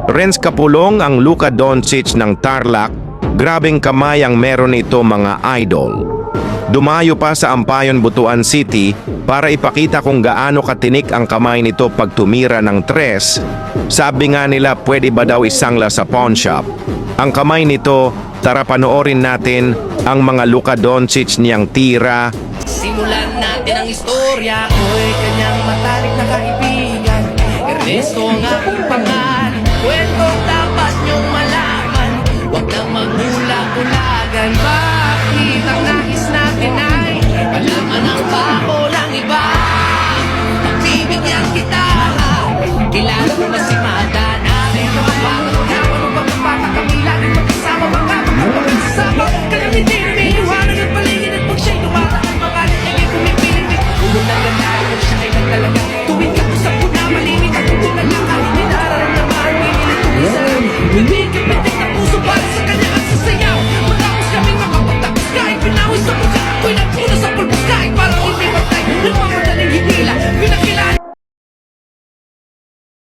Renz Kapulong ang Luka Doncic ng Tarlac, grabeng kamay ang meron ito mga idol. Dumayo pa sa Ampayon, Butuan City para ipakita kung gaano katinik ang kamay nito pag tumira ng tres. Sabi nga nila pwede ba daw isangla sa pawn shop. Ang kamay nito, tara panoorin natin ang mga Luka Doncic niyang tira. Simulan natin ang istorya. Ko'y kanyang matalik na kaibigan. Ernesto ang aking